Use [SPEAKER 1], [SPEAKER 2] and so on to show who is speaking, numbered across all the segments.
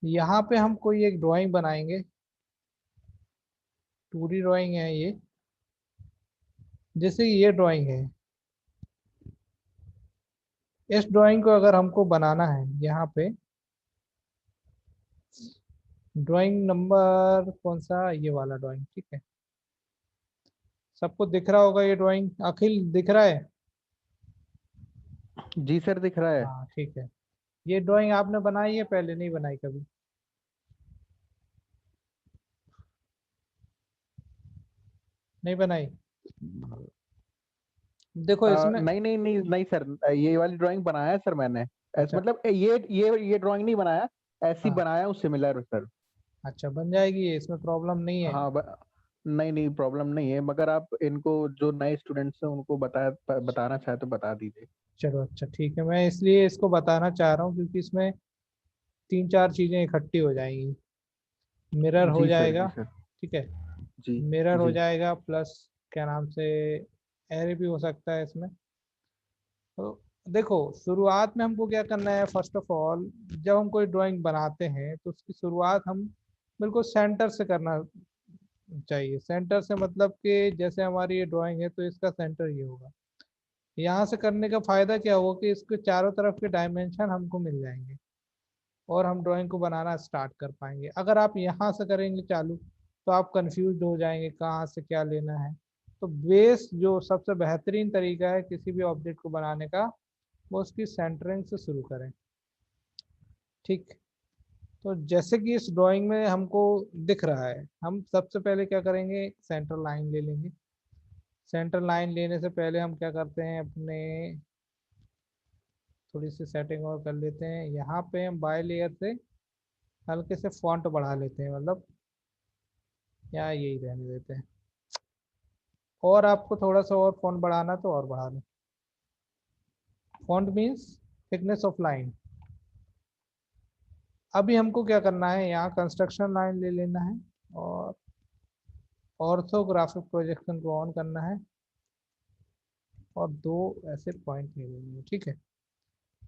[SPEAKER 1] यहाँ पे हम कोई एक ड्राइंग बनाएंगे, 2D ड्राइंग है ये। जैसे ये ड्राइंग है, इस ड्राइंग को अगर हमको बनाना है यहाँ पे, ड्राइंग नंबर कौन सा, ये वाला ड्राइंग, ठीक है। सबको दिख रहा होगा ये ड्राइंग, अखिल दिख रहा है?
[SPEAKER 2] जी सर, दिख रहा है।
[SPEAKER 1] हाँ ठीक है। ये ड्राइंग आपने बनाई है, पहले नहीं बनाई कभी? नहीं बनाई? देखो इसमें,
[SPEAKER 2] नहीं नहीं नहीं नहीं सर, ये वाली ड्राइंग बनाया है सर मैंने। ऐसे
[SPEAKER 1] अच्छा।
[SPEAKER 2] मतलब ये ड्राइंग नहीं बनाया, ऐसी
[SPEAKER 1] हाँ,
[SPEAKER 2] बनाया हूँ सिमिलर सर।
[SPEAKER 1] अच्छा बन जाएगी ये, इसमें प्रॉब्लम नहीं है।
[SPEAKER 2] हाँ नहीं नहीं, प्रॉब्लम नहीं है, मगर आप इनको जो नए स्टूडेंट्स हैं उनको बताना चाहे तो बता दीजिए।
[SPEAKER 1] चलो अच्छा ठीक है, मैं इसलिए इसको बताना चाह रहा हूँ क्योंकि इसमें 3-4 चीज़ें इकट्ठी हो जाएंगी। मिरर हो
[SPEAKER 2] जी सर,
[SPEAKER 1] जाएगा,
[SPEAKER 2] जी सर।
[SPEAKER 1] ठीक है।
[SPEAKER 2] जी
[SPEAKER 1] मिरर हो
[SPEAKER 2] जी।
[SPEAKER 1] जाएगा प्लस क्या नाम से, एरे भी हो सकता है इसमें। तो देखो, शुरुआत में हमको क्या करना है, फर्स्ट ऑफ ऑल जब हम कोई ड्राइंग बनाते हैं तो उसकी शुरुआत हम बिल्कुल सेंटर से करना चाहिए। सेंटर से मतलब कि जैसे हमारी ये ड्राइंग है तो इसका सेंटर ये होगा। यहाँ से करने का फायदा क्या होगा कि इसके चारों तरफ के डायमेंशन हमको मिल जाएंगे और हम ड्राइंग को बनाना स्टार्ट कर पाएंगे। अगर आप यहाँ से करेंगे चालू तो आप कंफ्यूज हो जाएंगे कहाँ से क्या लेना है। तो बेस जो सबसे बेहतरीन तरीका है किसी भी ऑब्जेक्ट को बनाने का, वो उसकी सेंटरिंग से शुरू करें, ठीक। तो जैसे कि इस ड्राइंग में हमको दिख रहा है, हम सबसे पहले क्या करेंगे, सेंटर लाइन ले लेंगे। सेंटर लाइन लेने से पहले हम क्या करते हैं, अपने थोड़ी सी सेटिंग और कर लेते हैं। यहाँ पे हम बाय लेयर से हल्के से फॉन्ट बढ़ा लेते हैं, मतलब यहाँ यही रहने देते हैं। और आपको थोड़ा सा और फॉन्ट बढ़ाना तो और बढ़ा लो। Font means thickness of line. अभी हमको क्या करना है, यहाँ कंस्ट्रक्शन लाइन ले लेना है और ऑर्थोग्राफिक प्रोजेक्शन को ऑन करना है और दो ऐसे पॉइंट ले लेंगे, ठीक है।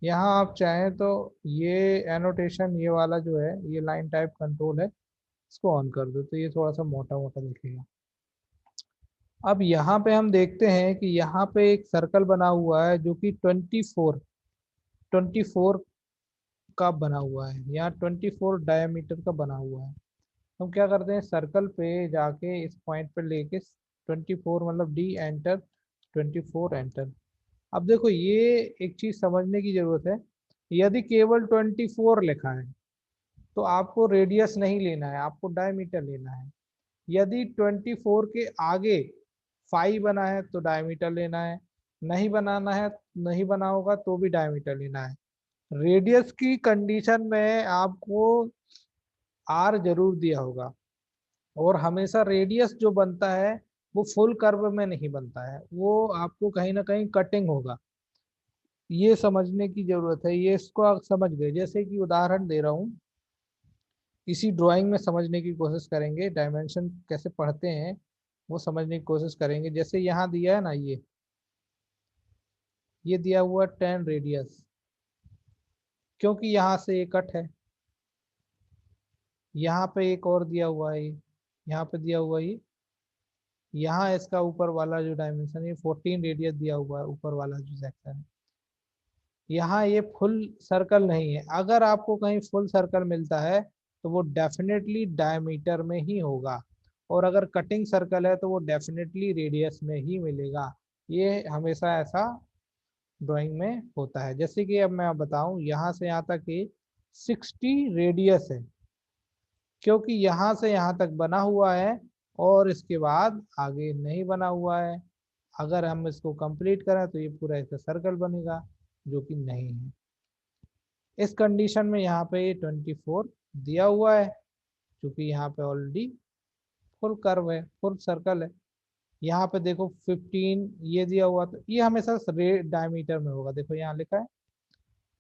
[SPEAKER 1] यहाँ आप चाहें तो ये एनोटेशन, ये वाला जो है, ये लाइन टाइप कंट्रोल है, इसको ऑन कर दो तो ये थोड़ा सा मोटा मोटा दिखेगा। अब यहाँ पे हम देखते हैं कि यहाँ पे एक सर्कल बना हुआ है जो कि 24 का बना हुआ है, यहाँ 24 डायमीटर का बना हुआ है। हम क्या करते हैं, सर्कल पे जाके इस पॉइंट पे लेके 24 मतलब डी एंटर, 24 एंटर। अब देखो ये एक चीज समझने की जरूरत है, यदि केवल 24 लिखा है तो आपको रेडियस नहीं लेना है, आपको डायमीटर लेना है। यदि 24 के आगे 5 बना है तो डायमीटर लेना है, नहीं बनाना है, नहीं बना होगा तो भी डायमीटर लेना है। रेडियस की कंडीशन में आपको आर जरूर दिया होगा, और हमेशा रेडियस जो बनता है वो फुल कर्व में नहीं बनता है, वो आपको कहीं ना कहीं कटिंग होगा। ये समझने की जरूरत है, ये इसको आप समझ गए। जैसे कि उदाहरण दे रहा हूँ, इसी ड्राइंग में समझने की कोशिश करेंगे, डायमेंशन कैसे पढ़ते हैं वो समझने की कोशिश करेंगे। जैसे यहाँ दिया है ना, ये दिया हुआ 10 रेडियस, क्योंकि यहाँ से ये कट है। यहाँ पे एक और दिया हुआ है, यहाँ पे दिया हुआ है ये, यहाँ इसका ऊपर वाला जो डायमेंशन है 14 रेडियस दिया हुआ है, ऊपर वाला जो सेक्शन है। यहाँ ये फुल सर्कल नहीं है, अगर आपको कहीं फुल सर्कल मिलता है तो वो डेफिनेटली डायमीटर में ही होगा, और अगर कटिंग सर्कल है तो वो डेफिनेटली रेडियस में ही मिलेगा। ये हमेशा ऐसा ड्राइंग में होता है। जैसे कि अब मैं बताऊं, यहाँ से यहाँ तक ये 60 रेडियस है, क्योंकि यहाँ से यहाँ तक बना हुआ है और इसके बाद आगे नहीं बना हुआ है। अगर हम इसको कंप्लीट करें तो ये पूरा इसका सर्कल बनेगा, जो कि नहीं है। इस कंडीशन में यहाँ पे ये 24 दिया हुआ है, क्योंकि यहाँ पे ऑलरेडी फुल कर्व है, फुल सर्कल है। यहाँ पे देखो 15 ये दिया हुआ, तो ये हमेशा डायमीटर में होगा। देखो यहाँ लिखा है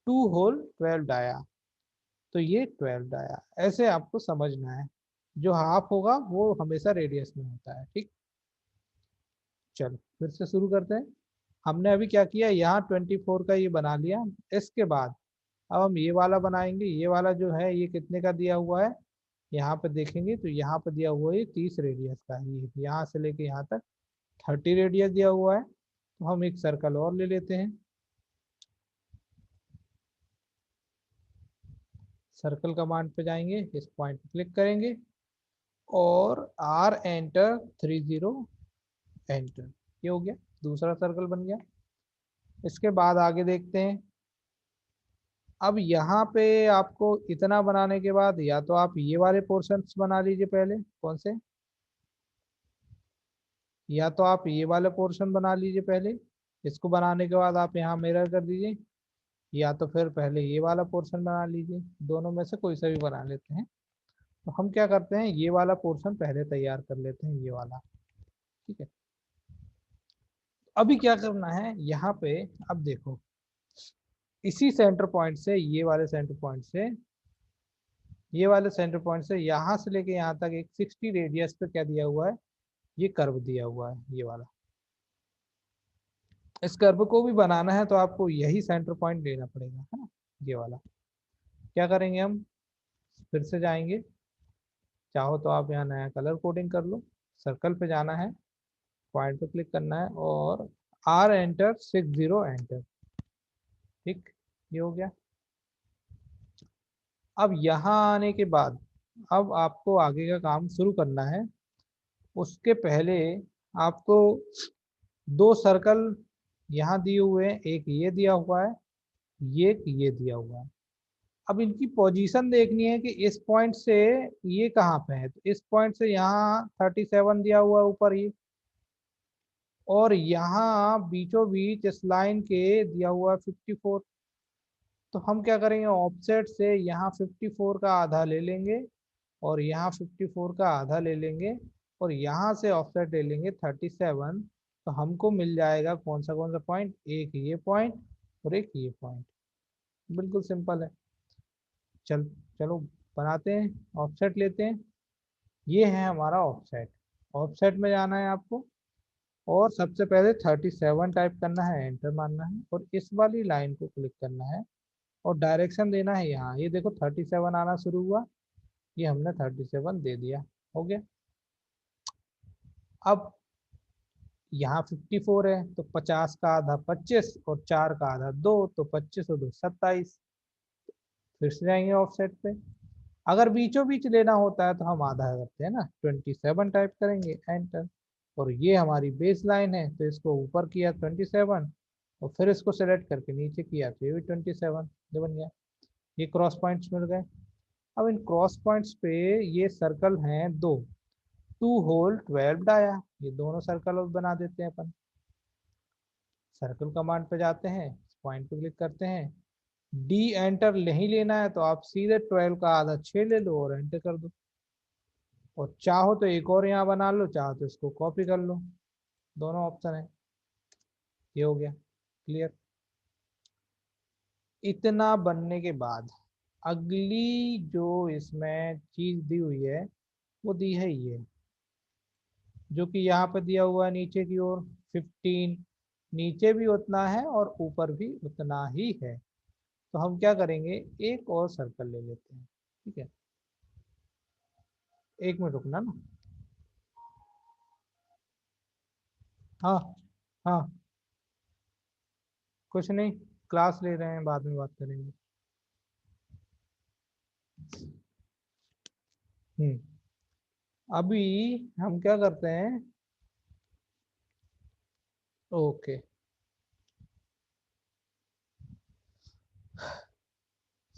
[SPEAKER 1] 2 होल 12 डाया, तो ये 12 डाया, ऐसे आपको समझना है। जो हाफ होगा वो हमेशा रेडियस में होता है, ठीक। चलो फिर से शुरू करते हैं। हमने अभी क्या किया, यहाँ 24 का ये बना लिया। इसके बाद अब हम ये वाला बनाएंगे। ये वाला जो है ये कितने का दिया हुआ है, यहाँ पे देखेंगे तो यहाँ पे दिया हुआ है 30 रेडियस का। ये यहाँ से लेके यहाँ तक 30 रेडियस दिया हुआ है। तो हम एक सर्कल और ले लेते हैं। सर्कल कमांड पे जाएंगे, इस पॉइंट पे क्लिक करेंगे और R एंटर 30 एंटर। ये हो गया, दूसरा सर्कल बन गया। इसके बाद आगे देखते हैं। अब यहाँ पे आपको इतना बनाने के बाद या तो आप ये वाले पोर्शंस बना लीजिए पहले, कौन से, या तो आप ये वाला पोर्शन बना लीजिए पहले, इसको बनाने के बाद आप यहाँ मिरर कर दीजिए, या तो फिर पहले ये वाला पोर्शन बना लीजिए। दोनों में से कोई सा भी बना लेते हैं। तो हम क्या करते हैं, ये वाला पोर्शन पहले तैयार कर लेते हैं, ये वाला। ठीक है, अभी क्या करना है यहाँ पे, अब देखो इसी सेंटर पॉइंट से, ये वाले सेंटर पॉइंट से, ये वाले सेंटर पॉइंट से यहाँ से लेके यहाँ तक एक 60 रेडियस पे क्या दिया हुआ है, ये कर्व दिया हुआ है, ये वाला। इस कर्व को भी बनाना है तो आपको यही सेंटर पॉइंट लेना पड़ेगा, है ना, ये वाला। क्या करेंगे हम, फिर से जाएंगे, चाहो तो आप यहाँ नया कलर कोडिंग कर लो। सर्कल पे जाना है, पॉइंट पे क्लिक करना है और R एंटर 60 एंटर। ठीक, ये हो गया। अब यहाँ आने के बाद अब आपको आगे का काम शुरू करना है। उसके पहले आपको दो सर्कल यहाँ दिए हुए हैं, एक ये दिया हुआ है, ये दिया हुआ है। अब इनकी पोजीशन देखनी है कि इस पॉइंट से ये कहाँ पे है। तो इस पॉइंट से यहाँ 37 दिया हुआ है ऊपर ये, और यहाँ बीचों बीच इस लाइन के दिया हुआ है 54। तो हम क्या करेंगे, ऑफसेट से यहाँ 54 का आधा ले लेंगे और यहाँ 54 का आधा ले लेंगे और यहाँ से ऑफसेट ले लेंगे 37। तो हमको मिल जाएगा कौन सा पॉइंट, एक ये पॉइंट और एक ये पॉइंट। बिल्कुल सिंपल है। चलो बनाते हैं, ऑफसेट लेते हैं। ये है हमारा ऑफसेट। ऑफसेट में जाना है आपको और सबसे पहले 37 टाइप करना है, एंटर मारना है और इस वाली लाइन को क्लिक करना है और डायरेक्शन देना है यहाँ। ये देखो 37 आना शुरू हुआ, ये हमने 37 दे दिया, हो गया। अब यहाँ 54 है तो 50 का आधा 25 और 4 का आधा 2, तो 25 और 2 27। फिर से जाएंगे ऑफसेट पे। अगर बीचों बीच लेना होता है तो हम आधा करते हैं ना, 27 टाइप करेंगे, एंटर। और ये हमारी बेस लाइन है तो इसको ऊपर किया 27 और फिर इसको सेलेक्ट करके नीचे किया तो ये भी 27, ये बन गया। ये क्रॉस पॉइंट्स मिल गए। अब इन क्रॉस पॉइंट्स पे ये सर्कल हैं दो, 2 होल 12 डाया, ये दोनों सर्कल बना देते हैं अपन। सर्कल कमांड पे जाते हैं, पॉइंट पे क्लिक करते हैं, डी एंटर नहीं लेना है तो आप सीधे 12 का आधा 6 ले लो और एंटर कर दो। और चाहो तो एक और यहाँ बना लो, चाहो तो इसको कॉपी कर लो, दोनों ऑप्शन है। ये हो गया क्लियर। इतना बनने के बाद अगली जो इसमें चीज दी हुई है वो दी है ये, जो कि यहाँ पे दिया हुआ है नीचे की ओर 15। नीचे भी उतना है और ऊपर भी उतना ही है। तो हम क्या करेंगे, एक और सर्कल ले लेते हैं। ठीक है, एक मिनट रुकना ना। हाँ हाँ, कुछ नहीं, क्लास ले रहे हैं, बाद में बात करेंगे। अभी हम क्या करते हैं, ओके,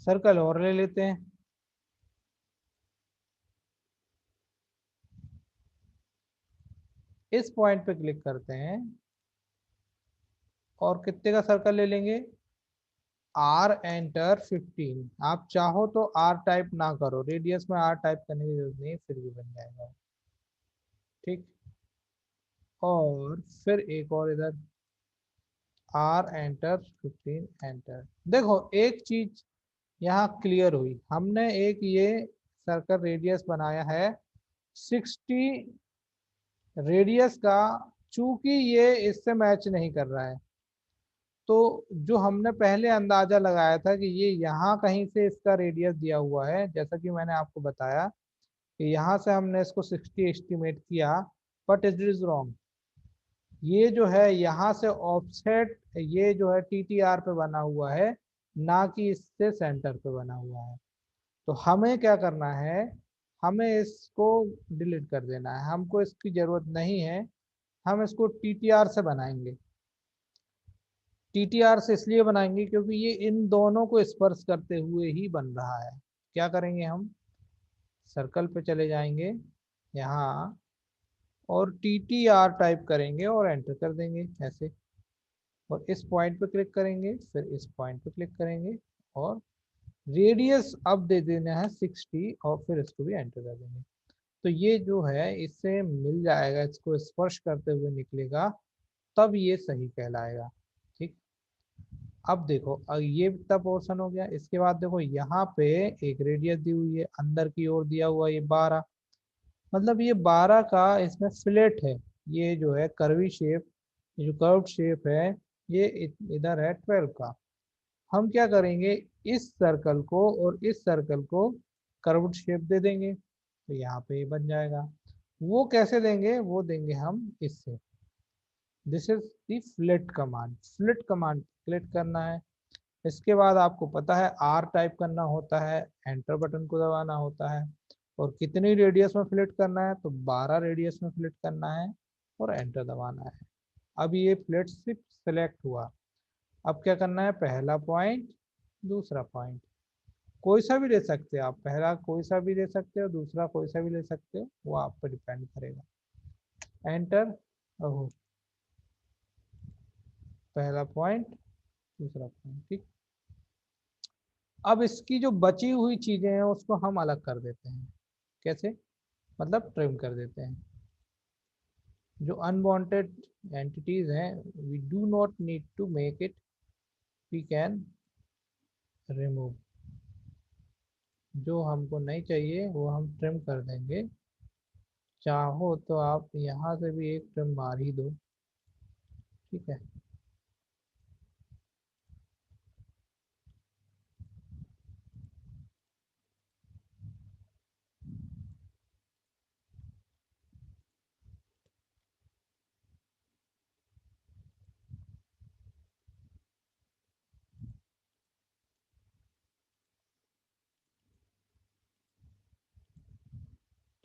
[SPEAKER 1] सर्कल और ले लेते हैं। इस पॉइंट पे क्लिक करते हैं और कितने का सर्कल ले लेंगे, R एंटर 15। आप चाहो तो R टाइप ना करो, रेडियस में R टाइप करने की जरूरत नहीं, फिर भी बन जाएगा। ठीक, और फिर एक और इधर R एंटर 15 एंटर। देखो एक चीज यहाँ क्लियर हुई, हमने एक ये सर्कल रेडियस बनाया है 60 रेडियस का। चूंकि ये इससे मैच नहीं कर रहा है तो जो हमने पहले अंदाजा लगाया था कि ये यहाँ कहीं से इसका रेडियस दिया हुआ है, जैसा कि मैंने आपको बताया कि यहाँ से हमने इसको 60 एस्टिमेट किया, बट इट इज रॉन्ग। ये जो है यहाँ से ऑफसेट ये जो है TTR पे बना हुआ है, ना कि इससे सेंटर पे बना हुआ है। तो हमें क्या करना है, हमें इसको डिलीट कर देना है, हमको इसकी जरूरत नहीं है। हम इसको TTR से बनाएंगे। TTR से इसलिए बनाएंगे क्योंकि ये इन दोनों को स्पर्श करते हुए ही बन रहा है। क्या करेंगे, हम सर्कल पे चले जाएंगे यहाँ और TTR टाइप करेंगे और एंटर कर देंगे ऐसे, और इस पॉइंट पे क्लिक करेंगे, फिर इस पॉइंट पे क्लिक करेंगे और रेडियस अब दे देना है 60 और फिर इसको भी एंटर कर देंगे। तो ये जो है इससे मिल जाएगा, इसको स्पर्श करते हुए निकलेगा, तब ये सही कहलाएगा। ठीक, अब देखो, अब ये इतना पोर्शन हो गया। इसके बाद देखो यहाँ पे एक रेडियस दी हुई है, अंदर की ओर दिया हुआ ये 12, मतलब ये 12 का इसमें फिलेट है। ये जो है कर्वी शेप, जो कर्व शेप है, ये इधर है 12 का। हम क्या करेंगे, इस सर्कल को और इस सर्कल को कर्व्ड शेप दे देंगे, तो यहाँ पे ये बन जाएगा। वो कैसे देंगे, वो देंगे हम इससे। This is the fleet command. Fleet command click करना है। इसके बाद आपको पता है R टाइप करना होता है, एंटर बटन को दबाना होता है, और कितनी रेडियस में फ्लिट करना है, तो 12 रेडियस में फ्लिट करना है और एंटर दबाना है। अब ये फ्लिट सिर्फ सेलेक्ट हुआ। अब क्या करना है, पहला पॉइंट, दूसरा पॉइंट, कोई सा भी ले सकते हो आप, पहला कोई सा भी ले सकते हो, दूसरा कोई सा भी ले सकते हो, वो आप पर डिपेंड करेगा। एंटर, ओहो, पहला पॉइंट, दूसरा पॉइंट, ठीक। अब इसकी जो बची हुई चीजें हैं उसको हम अलग कर देते हैं। कैसे, मतलब ट्रिम कर देते हैं। जो अनवांटेड एंटिटीज हैं, we do not need to make it, we can remove. जो हमको नहीं चाहिए वो हम ट्रिम कर देंगे। चाहो तो आप यहाँ से भी एक ट्रिम मार ही दो, ठीक है।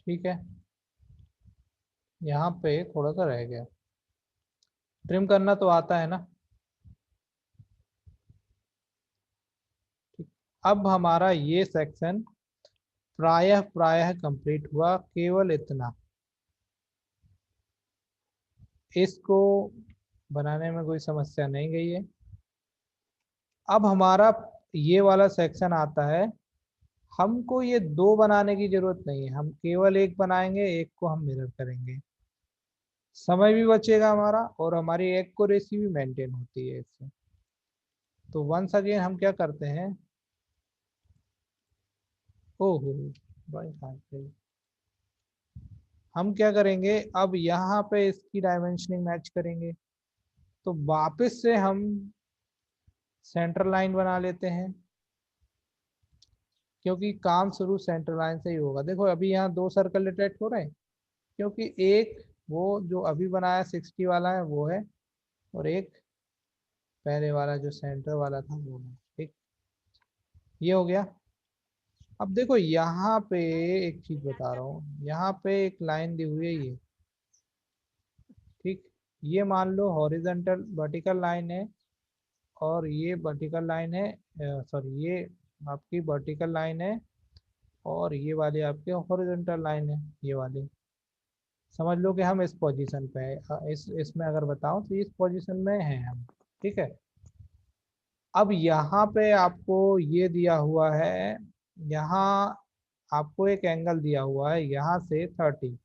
[SPEAKER 1] ठीक है, यहाँ पे थोड़ा सा रह गया, ट्रिम करना तो आता है ना। ठीक, अब हमारा ये सेक्शन प्रायः प्रायः कंप्लीट हुआ, केवल इतना। इसको बनाने में कोई समस्या नहीं गई है। अब हमारा ये वाला सेक्शन आता है, हमको ये दो बनाने की जरूरत नहीं है, हम केवल एक बनाएंगे, एक को हम मिरर करेंगे। समय भी बचेगा हमारा और हमारी एक्यूरेसी भी मेंटेन होती है इससे। तो वंस अगेन हम क्या करते हैं, ओहो भाई, हम क्या करेंगे, अब यहाँ पे इसकी डायमेंशनिंग मैच करेंगे। तो वापस से हम सेंटर लाइन बना लेते हैं, क्योंकि काम शुरू सेंटर लाइन से ही होगा। देखो अभी यहाँ दो सर्कल डिटेक्ट हो रहे हैं, क्योंकि एक वो जो अभी बनाया 60 वाला है वो है, और एक पहले वाला जो सेंटर वाला था वो है। ठीक, ये हो गया। अब देखो यहाँ पे एक चीज बता रहा हूँ, यहाँ पे एक लाइन दी हुई है ये, ठीक। ये मान लो हॉरिजॉन्टल वर्टिकल लाइन है, और ये वर्टिकल लाइन है, सॉरी ये आपकी वर्टिकल लाइन है, और ये वाली आपकी हॉरिजॉन्टल लाइन है, ये वाली। समझ लो कि हम इस पोजीशन पे है, इसमें अगर बताऊं तो इस पोजीशन में है हम, ठीक है। अब यहाँ पे आपको ये दिया हुआ है, यहाँ आपको एक एंगल दिया हुआ है यहाँ से 30,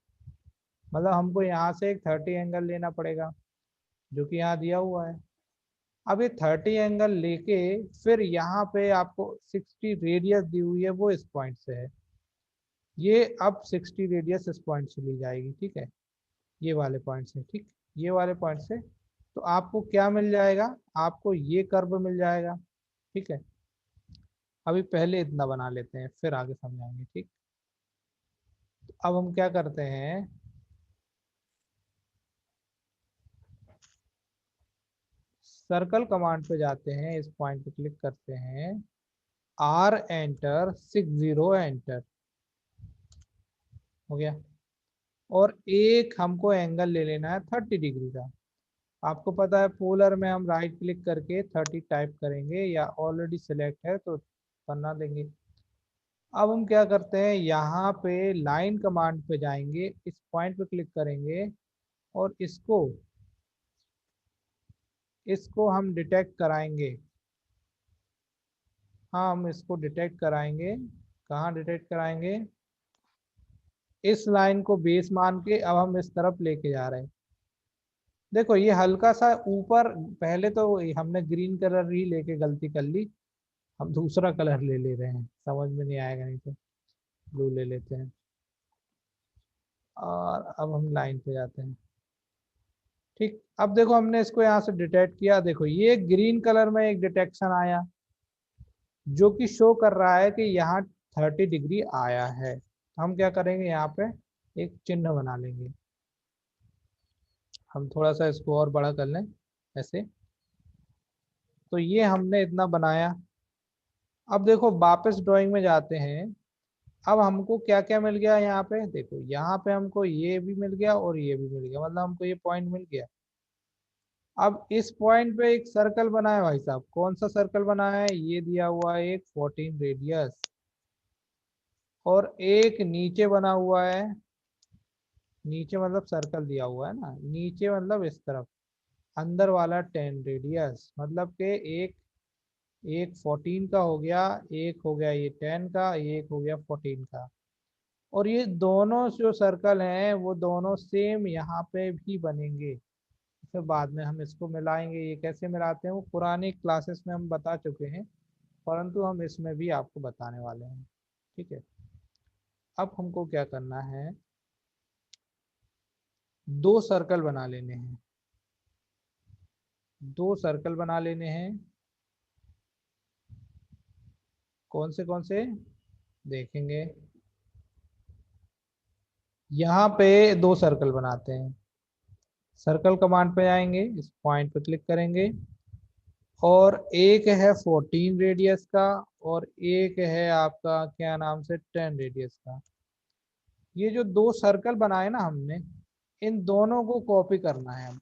[SPEAKER 1] मतलब हमको यहाँ से एक 30 एंगल लेना पड़ेगा, जो कि यहाँ दिया हुआ है। अब ये 30 एंगल लेके फिर यहाँ पे आपको 60 रेडियस दी हुई है, वो इस पॉइंट से है। ये अब 60 रेडियस इस पॉइंट से ली जाएगी, ठीक है, ये वाले पॉइंट से, ठीक, ये वाले पॉइंट से। तो आपको क्या मिल जाएगा, आपको ये कर्व मिल जाएगा। ठीक है, अभी पहले इतना बना लेते हैं फिर आगे समझाएंगे। ठीक, तो अब हम क्या करते हैं, सर्कल कमांड पे जाते हैं, इस पॉइंट पे क्लिक करते हैं, आर एंटर, 60 एंटर, हो गया। और एक हमको एंगल ले लेना है 30 डिग्री का। आपको पता है पोलर में हम राइट क्लिक करके 30 टाइप करेंगे, या ऑलरेडी सिलेक्ट है तो बना देंगे। अब हम क्या करते हैं, यहाँ पे लाइन कमांड पे जाएंगे, इस पॉइंट पे क्लिक करेंगे और इसको हम डिटेक्ट कराएंगे। हाँ, हम इसको डिटेक्ट कराएंगे। कहाँ डिटेक्ट कराएंगे, इस लाइन को बेस मान के अब हम इस तरफ लेके जा रहे हैं। देखो ये हल्का सा ऊपर, पहले तो हमने ग्रीन कलर ही लेके गलती कर ली, हम दूसरा कलर ले ले रहे हैं, समझ में नहीं आएगा, नहीं तो ब्लू ले लेते हैं। और अब हम लाइन पे जाते हैं। ठीक, अब देखो हमने इसको यहाँ से डिटेक्ट किया, देखो ये ग्रीन कलर में एक डिटेक्शन आया जो कि शो कर रहा है कि यहाँ 30 डिग्री आया है। हम क्या करेंगे, यहाँ पे एक चिन्ह बना लेंगे। हम थोड़ा सा इसको और बड़ा कर लें ऐसे, तो ये हमने इतना बनाया। अब देखो वापस ड्राइंग में जाते हैं। अब हमको क्या क्या मिल गया यहाँ पे, देखो यहाँ पे हमको ये भी मिल गया और ये भी मिल गया, मतलब हमको ये पॉइंट मिल गया। अब इस पॉइंट पे एक सर्कल बना है भाई साहब, कौन सा सर्कल बना है, ये दिया हुआ है एक 14 रेडियस, और एक नीचे बना हुआ है, नीचे मतलब सर्कल दिया हुआ है ना, नीचे मतलब इस तरफ अंदर वाला 10 रेडियस, मतलब के एक एक 14 का हो गया, एक हो गया ये 10 का, एक हो गया 14 का। और ये दोनों जो सर्कल हैं वो दोनों सेम यहाँ पे भी बनेंगे। फिर बाद में हम इसको मिलाएंगे, ये कैसे मिलाते हैं वो पुरानी क्लासेस में हम बता चुके हैं, परंतु हम इसमें भी आपको बताने वाले हैं। ठीक है, अब हमको क्या करना है, दो सर्कल बना लेने हैं, दो सर्कल बना लेने हैं। कौन से देखेंगे, यहाँ पे दो सर्कल बनाते हैं। सर्कल कमांड पे आएंगे, इस पॉइंट पे क्लिक करेंगे, और एक है 14 रेडियस का और एक है आपका क्या नाम से 10 रेडियस का। ये जो दो सर्कल बनाए ना हमने, इन दोनों को कॉपी करना है।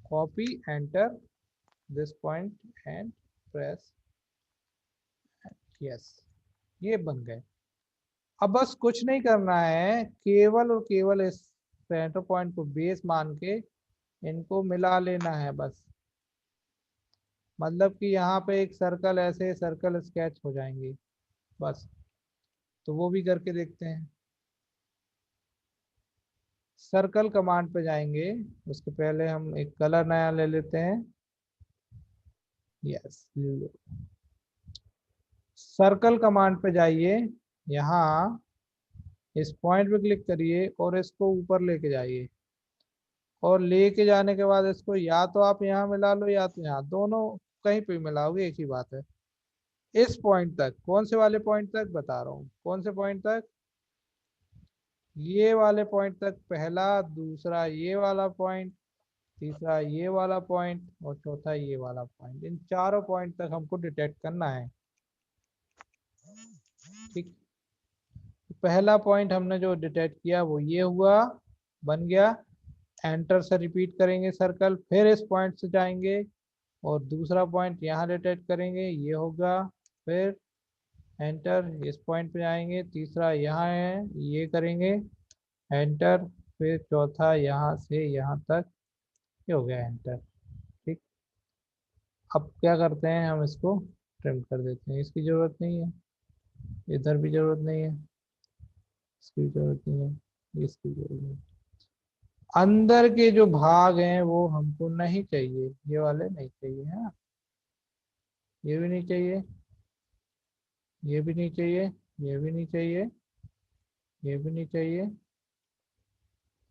[SPEAKER 1] Copy, enter this point and press yes, ये बन गए। अब बस कुछ नहीं करना है, केवल और केवल इस सेंटर पॉइंट को बेस मान के इनको मिला लेना है बस। मतलब कि यहाँ पे एक सर्कल, ऐसे सर्कल स्केच हो जाएंगे बस। तो वो भी करके देखते हैं। सर्कल कमांड पे जाएंगे, उसके पहले हम एक कलर नया ले लेते हैं। यस, सर्कल कमांड पे जाइए, यहाँ इस पॉइंट पे क्लिक करिए और इसको ऊपर लेके जाइए, और लेके जाने के बाद इसको या तो आप यहाँ मिला लो या तो यहाँ, दोनों कहीं पे मिलाओगे एक ही बात है। इस पॉइंट तक, कौन से वाले पॉइंट तक बता रहा हूँ, कौन से पॉइंट तक, ये वाले पॉइंट तक, पहला, दूसरा ये वाला पॉइंट, तीसरा ये वाला पॉइंट और चौथा ये वाला पॉइंट, इन चारों पॉइंट तक हमको डिटेक्ट करना है। ठीक, पहला पॉइंट हमने जो डिटेक्ट किया वो ये हुआ, बन गया। एंटर से रिपीट करेंगे सर्कल, फिर इस पॉइंट से जाएंगे और दूसरा पॉइंट यहाँ डिटेक्ट करेंगे, ये होगा। फिर एंटर, इस पॉइंट पे जाएंगे, तीसरा यहाँ है, ये करेंगे, एंटर, फिर चौथा यहाँ से यहाँ तक, ये हो गया एंटर। ठीक, अब क्या करते हैं, हम इसको ट्रिम कर देते हैं, इसकी ज़रूरत नहीं है, इधर भी ज़रूरत नहीं है, इसकी ज़रूरत नहीं है, इसकी ज़रूरत नहीं। अंदर के जो भाग हैं वो हमको नहीं चाहिए, ये वाले नहीं चाहिए, है ना, ये भी नहीं चाहिए, ये भी नहीं चाहिए, ये भी नहीं चाहिए, ये भी नहीं चाहिए,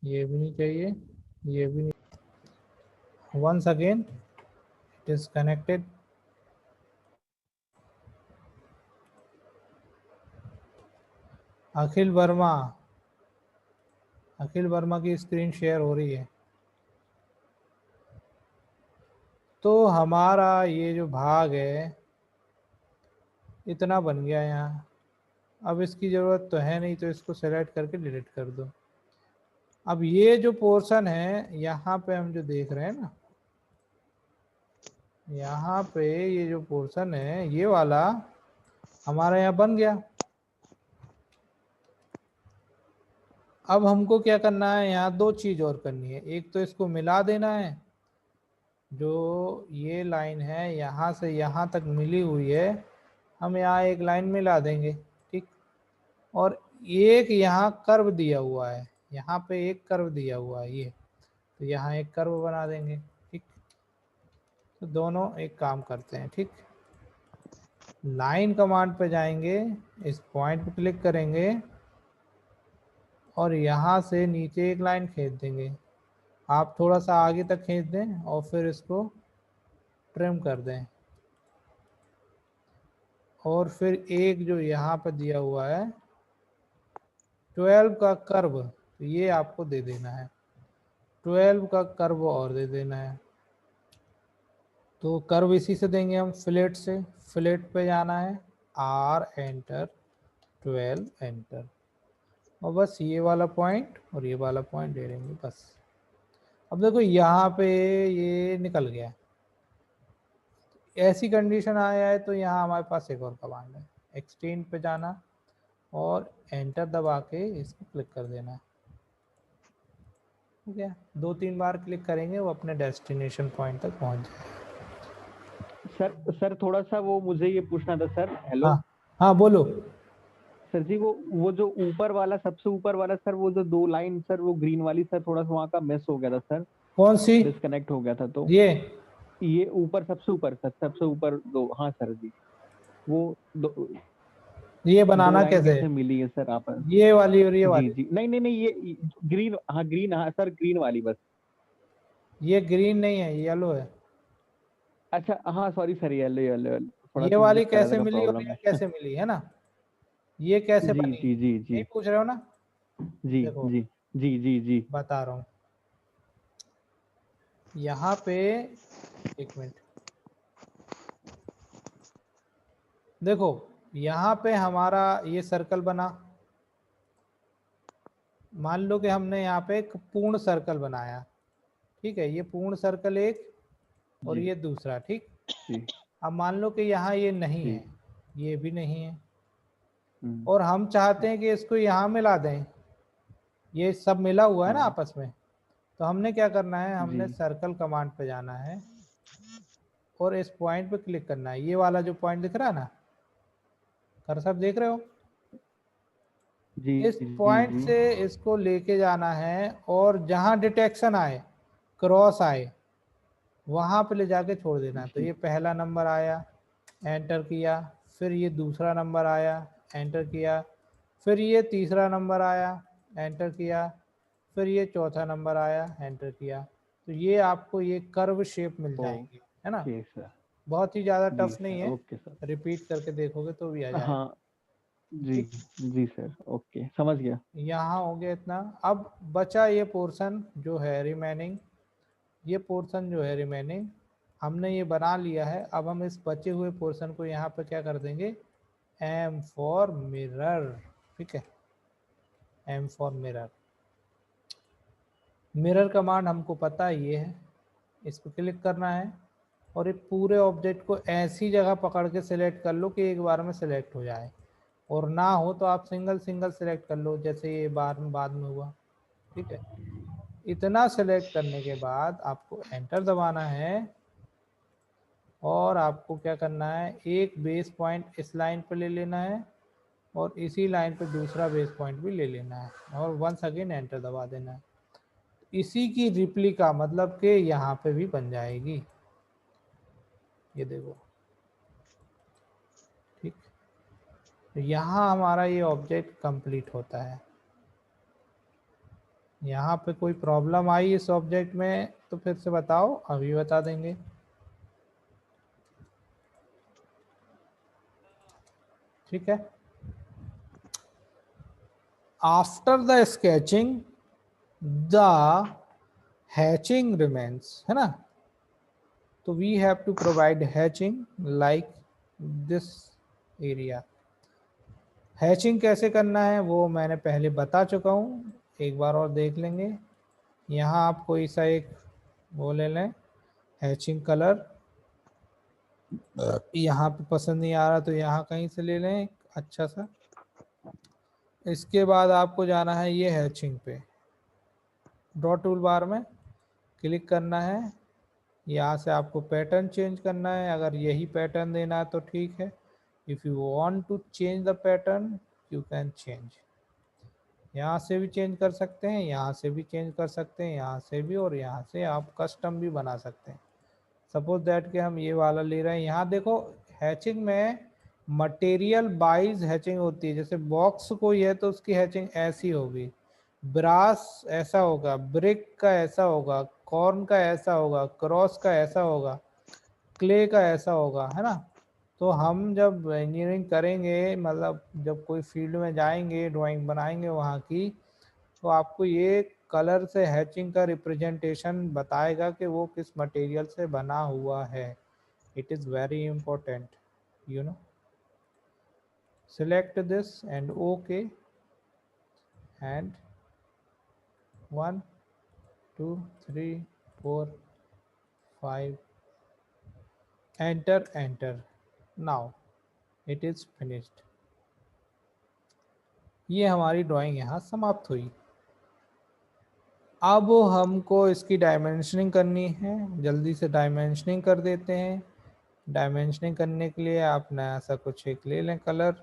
[SPEAKER 1] ये भी नहीं चाहिए, ये भी नहीं। once again it is connected. अखिल वर्मा की स्क्रीन शेयर हो रही है। तो हमारा ये जो भाग है इतना बन गया यहाँ। अब इसकी ज़रूरत तो है नहीं, तो इसको सेलेक्ट करके डिलीट कर दो। अब ये जो पोर्शन है यहाँ पे हम जो देख रहे हैं ना, यहाँ पे ये जो पोर्शन है ये वाला हमारा यहाँ बन गया। अब हमको क्या करना है, यहाँ दो चीज और करनी है। एक तो इसको मिला देना है, जो ये लाइन है यहाँ से यहाँ तक मिली हुई है, हम यहाँ एक लाइन मिला देंगे, ठीक। और एक यहाँ कर्व दिया हुआ है, यहाँ पे एक कर्व दिया हुआ है ये, तो यहाँ एक कर्व बना देंगे, ठीक। तो दोनों एक काम करते हैं, ठीक। लाइन कमांड पे जाएंगे, इस पॉइंट पे क्लिक करेंगे और यहाँ से नीचे एक लाइन खींच देंगे। आप थोड़ा सा आगे तक खींच दें और फिर इसको ट्रिम कर दें। और फिर एक जो यहाँ पर दिया हुआ है 12 का कर्व, तो ये आपको दे देना है, 12 का कर्व और दे देना है। तो कर्व इसी से देंगे हम, फ्लेट से। फ्लेट पे जाना है, आर एंटर, 12 एंटर, और बस ये वाला पॉइंट और ये वाला पॉइंट दे देंगे बस। अब देखो यहाँ पे ये निकल गया। ऐसी कंडीशन आया है तो यहाँ हमारे पास एक और कमांड है, एक्सटेंड पे जाना और एंटर दबा के इसको क्लिक कर देना है, ठीक है। 2-3 बार क्लिक करेंगे वो अपने डेस्टिनेशन पॉइंट तक पहुंच जाए।
[SPEAKER 2] सर थोड़ा सा वो मुझे ये पूछना था सर। हेलो।
[SPEAKER 1] हाँ हाँ बोलो।
[SPEAKER 2] सर जी वो जो ऊपर वाला, सबसे ऊपर वाला सर, वो जो दो लाइन सर, वो ग्रीन वाली सर, थोड़ा सा वहाँ का मिस हो गया था सर,
[SPEAKER 1] कौन सी?
[SPEAKER 2] डिस्कनेक्ट हो गया था। तो ये ऊपर, सबसे ऊपर सर, सबसे ऊपर दो, हाँ सर जी, वो दो,
[SPEAKER 1] ये
[SPEAKER 2] दो
[SPEAKER 1] बनाना
[SPEAKER 2] लाइन कैसे मिली है सर आप?
[SPEAKER 1] ये वाली और ये
[SPEAKER 2] जी
[SPEAKER 1] वाली?
[SPEAKER 2] जी, नहीं नहीं नहीं, ये ग्रीन, हाँ ग्रीन, हाँ सर ग्रीन वाली बस।
[SPEAKER 1] ये ग्रीन नहीं है, येलो है।
[SPEAKER 2] अच्छा हाँ, sorry sir, yellow yellow yellow, थोड़ा
[SPEAKER 1] ये
[SPEAKER 2] सा
[SPEAKER 1] वाली
[SPEAKER 2] इंग्लिश
[SPEAKER 1] कैसे
[SPEAKER 2] कराटे का
[SPEAKER 1] मिली और
[SPEAKER 2] प्रॉब्लम
[SPEAKER 1] ये
[SPEAKER 2] है।
[SPEAKER 1] कैसे मिली, है ना? ये कैसे
[SPEAKER 2] जी
[SPEAKER 1] बनी,
[SPEAKER 2] जी जी जी
[SPEAKER 1] यही पूछ रहे हो ना?
[SPEAKER 2] जी
[SPEAKER 1] देखो
[SPEAKER 2] जी जी जी जी।
[SPEAKER 1] बता रहा हूँ। यहाँ पे एक मिनट, देखो यहाँ पे हमारा ये सर्कल बना। मान लो कि हमने यहाँ पे एक पूर्ण सर्कल बनाया, ठीक है। ये पूर्ण सर्कल एक और
[SPEAKER 2] जी
[SPEAKER 1] ये दूसरा, ठीक।
[SPEAKER 2] जी
[SPEAKER 1] अब मान लो कि यहाँ ये नहीं
[SPEAKER 2] जी।
[SPEAKER 1] है, ये भी नहीं है,
[SPEAKER 2] हम्म,
[SPEAKER 1] और हम चाहते हैं कि इसको यहाँ मिला दें। ये सब मिला हुआ है ना
[SPEAKER 2] हाँ
[SPEAKER 1] आपस में। तो हमने क्या करना है,
[SPEAKER 2] जी
[SPEAKER 1] हमने सर्कल कमांड पे जाना है और इस पॉइंट पे क्लिक करना है। ये वाला जो पॉइंट दिख रहा है ना, कर्सर देख रहे हो,
[SPEAKER 2] जी
[SPEAKER 1] इस
[SPEAKER 2] जी
[SPEAKER 1] पॉइंट
[SPEAKER 2] जी
[SPEAKER 1] से इसको लेके जाना है और जहां डिटेक्शन आए, क्रॉस आए, वहां पे ले जाके छोड़ देना है। तो
[SPEAKER 2] जी
[SPEAKER 1] ये पहला नंबर आया, एंटर किया, फिर ये दूसरा नंबर आया, एंटर किया, फिर ये तीसरा नंबर आया, एंटर किया, फिर ये चौथा नंबर आया, एंटर किया। तो ये आपको ये कर्व शेप मिल जाएंगे, है ना?
[SPEAKER 2] Okay sir.
[SPEAKER 1] बहुत ही ज़्यादा
[SPEAKER 2] जी
[SPEAKER 1] टफ नहीं
[SPEAKER 2] सर,
[SPEAKER 1] है,
[SPEAKER 2] ओके सर।
[SPEAKER 1] रिपीट करके देखोगे तो भी आ जाएगा,
[SPEAKER 2] हाँ जी
[SPEAKER 1] ठीक।
[SPEAKER 2] जी सर, ओके समझ गया।
[SPEAKER 1] यहाँ हो गया इतना। अब बचा ये पोर्शन जो है रिमेनिंग, ये पोर्शन जो है रिमेनिंग हमने ये बना लिया है। अब हम इस बचे हुए पोर्शन को यहाँ पे क्या कर देंगे, एम फॉर मिरर, ठीक है। M for mirror, mirror command हमको पता ये है। इस पर क्लिक करना है और एक पूरे ऑब्जेक्ट को ऐसी जगह पकड़ के सिलेक्ट कर लो कि एक बार में सिलेक्ट हो जाए, और ना हो तो आप सिंगल सिंगल सिलेक्ट कर लो, जैसे ये बाद में हुआ, ठीक है। इतना सिलेक्ट करने के बाद आपको एंटर दबाना है और आपको क्या करना है, एक बेस पॉइंट इस लाइन पर ले लेना है और इसी लाइन पे दूसरा बेस पॉइंट भी ले लेना है और वंस अगेन एंटर दबा देना है। इसी की रिप्लिका मतलब कि यहाँ पे भी बन जाएगी, ये देखो, ठीक। तो यहाँ हमारा ये ऑब्जेक्ट कंप्लीट होता है। यहाँ पे कोई प्रॉब्लम आई इस ऑब्जेक्ट में तो फिर से बताओ, अभी बता देंगे। ठीक है। After the sketching the hatching remains, है ना। तो we have to provide hatching like this area. Hatching कैसे करना है वो मैंने पहले बता चुका हूँ, एक बार और देख लेंगे। यहाँ आप कोई सा एक वो ले लें हैचिंग कलर, यहाँ पे पसंद नहीं आ रहा तो यहाँ कहीं से ले लें अच्छा सा। इसके बाद आपको जाना है ये हैचिंग पे, ड्रॉ टूल बार में क्लिक करना है। यहाँ से आपको पैटर्न चेंज करना है, अगर यही पैटर्न देना है तो ठीक है। If you want to change the pattern you can change. यहाँ से भी चेंज कर सकते हैं, यहाँ से भी चेंज कर सकते हैं, यहाँ से भी, और यहाँ से आप कस्टम भी बना सकते हैं। सपोज दैट कि हम ये वाला ले रहे हैं। यहाँ देखो हैचिंग में मटेरियल वाइज हैचिंग होती है। जैसे बॉक्स कोई है तो उसकी हैचिंग ऐसी होगी, ब्रास ऐसा होगा, ब्रिक का ऐसा होगा, कॉर्न का ऐसा होगा, क्रॉस का ऐसा होगा, क्ले का ऐसा होगा, है ना। तो हम जब इंजीनियरिंग करेंगे, मतलब जब कोई फील्ड में जाएंगे, ड्राइंग बनाएंगे वहाँ की, तो आपको ये कलर से हैचिंग का रिप्रेजेंटेशन बताएगा कि वो किस मटेरियल से बना हुआ है। It is very important, you know. select this and OK, and 1 2 3 4 5 enter. Now it is finished। ये हमारी ड्राइंग यहाँ समाप्त हुई। अब हमको इसकी डायमेंशनिंग करनी है, जल्दी से डायमेंशनिंग कर देते हैं। डायमेंशनिंग करने के लिए आप नया सा कुछ एक ले लें, कलर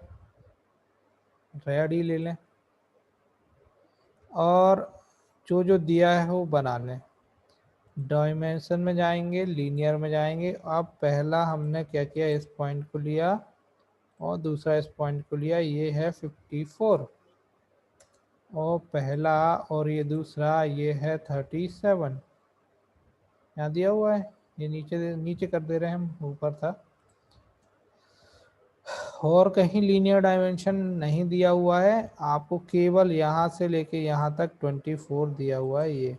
[SPEAKER 1] रेड ही ले लें, और जो जो दिया है वो बना लें। डायमेंशन में जाएंगे, लीनियर में जाएंगे। अब पहला हमने क्या किया, इस पॉइंट को लिया और दूसरा इस पॉइंट को लिया, ये है 54, और पहला और ये दूसरा ये है 37। यहाँ दिया हुआ है, ये नीचे नीचे कर दे रहे हैं हम, ऊपर था। और कहीं लीनियर डायमेंशन नहीं दिया हुआ है आपको, केवल यहाँ से लेके यहाँ तक 24 दिया हुआ है ये,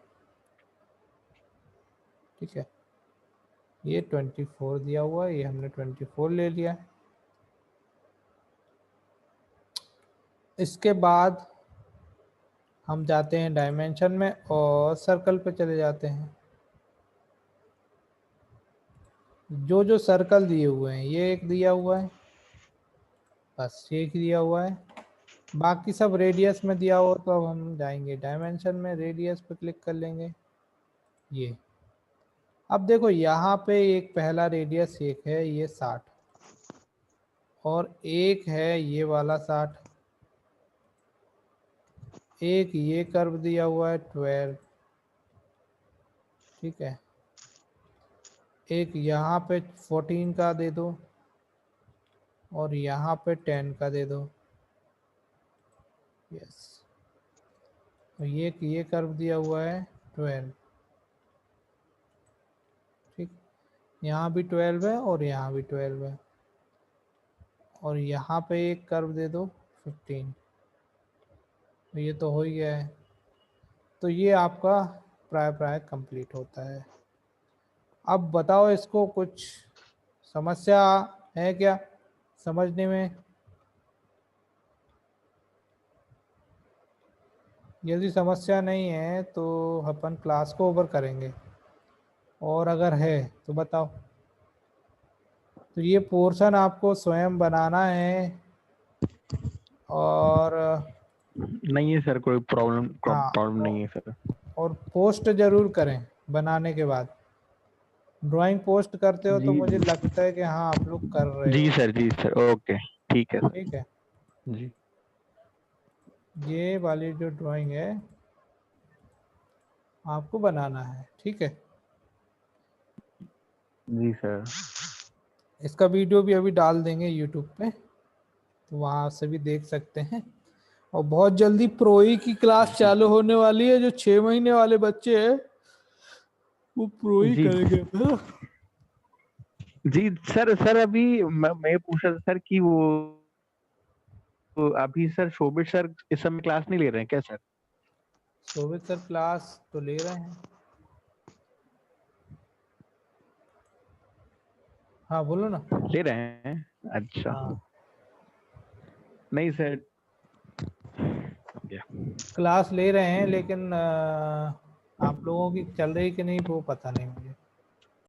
[SPEAKER 1] ठीक है। ये 24 दिया हुआ है, ये हमने 24 ले लिया है। इसके बाद हम जाते हैं डायमेंशन में और सर्कल पे चले जाते हैं। जो जो सर्कल दिए हुए हैं, ये एक दिया हुआ है, बस एक दिया हुआ है, बाकी सब रेडियस में दिया हो। तो अब हम जाएंगे डायमेंशन में, रेडियस पे क्लिक कर लेंगे ये। अब देखो यहाँ पे एक पहला रेडियस एक है ये 60, और एक है ये वाला 60, एक ये कर्व दिया हुआ है 12, ठीक है। एक यहाँ पे 14 का दे दो, और यहाँ पे 10 का दे दो, यस। तो ये कर्व दिया हुआ है 12, ठीक। यहाँ भी 12 है और यहाँ भी 12 है, और यहाँ पे एक कर्व दे दो 15। तो ये तो हो ही गया है। तो ये आपका प्राय कंप्लीट होता है। अब बताओ इसको कुछ समस्या है क्या समझने में? यदि समस्या नहीं है तो अपन क्लास को ओवर करेंगे, और अगर है तो बताओ। तो ये पोर्शन आपको स्वयं बनाना है, और
[SPEAKER 2] नहीं है सर, कोई प्रॉब्लम
[SPEAKER 1] हाँ,
[SPEAKER 2] प्रॉब्लम नहीं है सर।
[SPEAKER 1] और पोस्ट जरूर करें बनाने के बाद। ड्राइंग पोस्ट करते हो तो
[SPEAKER 2] जी
[SPEAKER 1] मुझे लगता है कि हाँ आप लोग कर रहे
[SPEAKER 2] जी
[SPEAKER 1] हो,
[SPEAKER 2] सर, जी सर, ओके, ठीक है सर।
[SPEAKER 1] ठीक है।
[SPEAKER 2] जी
[SPEAKER 1] ये वाली जो ड्राइंग है आपको बनाना है, ठीक है।
[SPEAKER 2] जी सर।
[SPEAKER 1] इसका वीडियो भी अभी डाल देंगे यूट्यूब पे, तो वहाँ से भी देख सकते हैं। और बहुत जल्दी प्रोई की क्लास चालू होने वाली है। जो 6 महीने वाले बच्चे हैं वो प्रोई
[SPEAKER 2] जी
[SPEAKER 1] करेंगे।
[SPEAKER 2] जी सर। सर अभी मैं पूछ रहा था सर कि वो अभी सर शोभित सर इस समय क्लास नहीं ले रहे हैं क्या सर?
[SPEAKER 1] शोभित सर क्लास तो ले रहे हैं। हाँ बोलो ना।
[SPEAKER 2] ले रहे हैं, अच्छा।
[SPEAKER 1] हाँ
[SPEAKER 2] नहीं सर।
[SPEAKER 1] क्लास ले रहे हैं, लेकिन आप लोगों की चल रही कि नहीं वो पता नहीं मुझे।